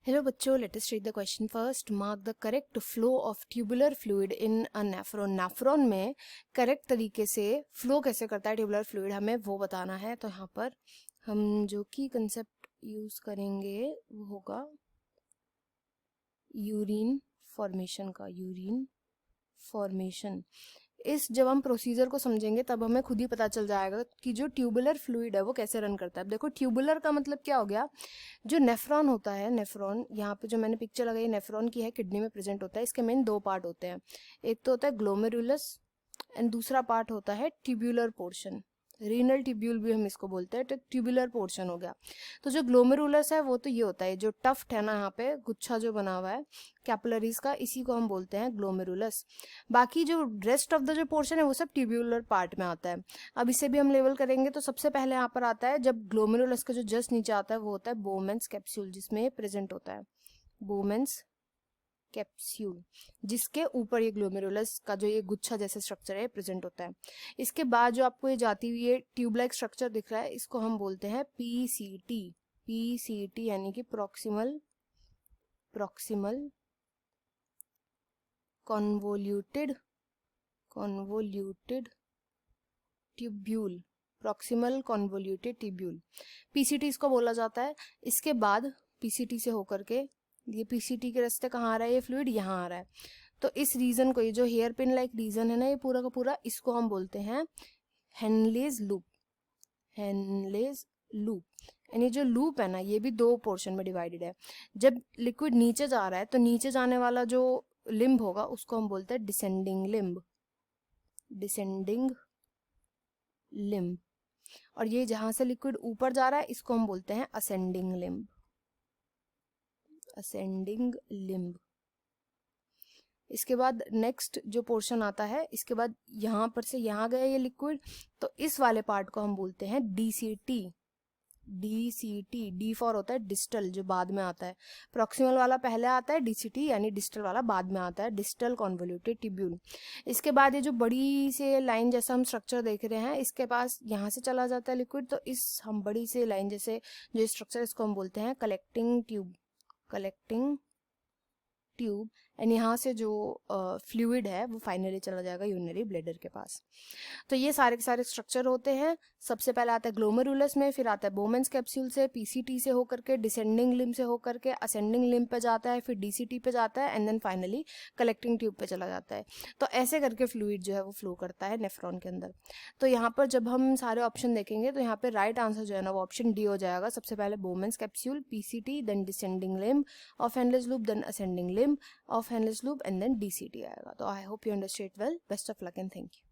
Hello बच्चों, let us read the question first. Mark the correct flow of tubular fluid in a nephron. Nephron में correct तरीके से flow कैसे करता है ट्यूबुलर फ्लूइड, हमें वो बताना है. तो यहाँ पर हम जो की कंसेप्ट यूज करेंगे वो होगा यूरिन फॉर्मेशन का. Urine formation. जब हम प्रोसीजर को समझेंगे तब हमें खुद ही पता चल जाएगा कि जो ट्यूबुलर फ्लूइड है वो कैसे रन करता है. अब देखो, ट्यूबुलर का मतलब क्या हो गया. जो नेफ्रॉन होता है, नेफ्रॉन यहाँ पे जो मैंने पिक्चर लगाई नेफ्रॉन की है, किडनी में प्रेजेंट होता है. इसके मेन दो पार्ट होते हैं. एक तो होता है ग्लोमेरुलस एंड दूसरा पार्ट होता है ट्यूबुलर पोर्शन. रीनल ट्यूब्यूल भी हम इसको बोलते हैं. तो ट्यूबुलर पोर्शन हो गया. तो जो ग्लोमेरुलस है वो तो ये होता है, जो टफ्ट है ना यहाँ पे गुच्छा जो बना हुआ है कैपिलरीज का, इसी को हम बोलते हैं ग्लोमेरुलस. बाकी जो रेस्ट ऑफ द जो पोर्शन है वो सब ट्यूबुलर पार्ट में आता है. अब इसे भी हम लेवल करेंगे तो सबसे पहले यहाँ पर आता है, जब ग्लोमेरुलस का जो जस्ट नीचे आता है वो होता है बोमेन्स कैप्सूल, जिसमें प्रेजेंट होता है बोमेन्स कैप्सूल, जिसके ऊपर ये ग्लोमेरुलस का जो ये गुच्छा जैसे स्ट्रक्चर है प्रेजेंट होता है. इसके बाद जो आपको ये जाती हुई ये ट्यूब लाइक स्ट्रक्चर दिख रहा है, इसको हम बोलते हैं पीसीटी. पीसीटी यानी कि proximal convoluted tubule. Proximal convoluted tubule, PCT इसको बोला जाता है. इसके बाद पीसीटी से होकर के ये पीसीटी के रास्ते कहाँ आ रहा है, ये फ्लूइड यहाँ आ रहा है. तो इस रीजन को, ये जो हेयर पिन लाइक रीजन है ना, ये पूरा का पूरा, इसको हम बोलते हैं Henle's loop. Henle's loop. And ये जो लूप है ना, ये भी दो पोर्शन में डिवाइडेड है. जब लिक्विड नीचे जा रहा है तो नीचे जाने वाला जो लिम्ब होगा उसको हम बोलते हैं डिसेंडिंग लिम्ब. Descending limb. और ये जहां से लिक्विड ऊपर जा रहा है इसको हम बोलते हैं असेंडिंग लिम्ब. Ascending limb. इसके बाद नेक्स्ट जो पोर्शन आता है, इसके बाद यहां पर से यहां गया ये लिक्विड, तो इस वाले पार्ट को हम बोलते हैं डीसीटी. डीसीटी, डी फॉर होता है डिस्टल, जो बाद में आता है. प्रॉक्सिमल वाला पहले आता है, डीसीटी यानी डिस्टल वाला बाद में आता है, डिस्टल कॉन्वोल्यूटेड ट्यूब्यूल. इसके बाद ये जो बड़ी से लाइन जैसा हम स्ट्रक्चर देख रहे हैं, इसके पास यहाँ से चला जाता है लिक्विड, तो इस हम बड़ी से लाइन जैसे जो स्ट्रक्चर, इसको हम बोलते हैं collecting tube. Collecting tube. And यहाँ से जो फ्लूइड है वो फाइनली चला जाएगा यूरिनरी ब्लैडर के पास. तो ये सारे के सारे स्ट्रक्चर होते हैं. सबसे पहले आता है ग्लोमेरुलस में, फिर आता है बोमेन्स कैप्सूल से, पीसीटी से होकर के, डिसेंडिंग लिम्ब से होकर के असेंडिंग लिम्ब पे जाता है, फिर डीसीटी पे जाता है, and then finally collecting tube पे चला जाता है. तो ऐसे करके फ्लूइड जो है वो फ्लो करता है नेफ्रॉन के अंदर. तो यहाँ पर जब हम सारे ऑप्शन देखेंगे तो यहाँ पे राइट आंसर जो है ना वो ऑप्शन डी हो जाएगा. सबसे पहले Bowman's capsule, PCT, then descending limb of Henle's loop, then ascending limb of Henle's loop, and then DCT आएगा. तो I hope you understood well. Best of luck and thank you.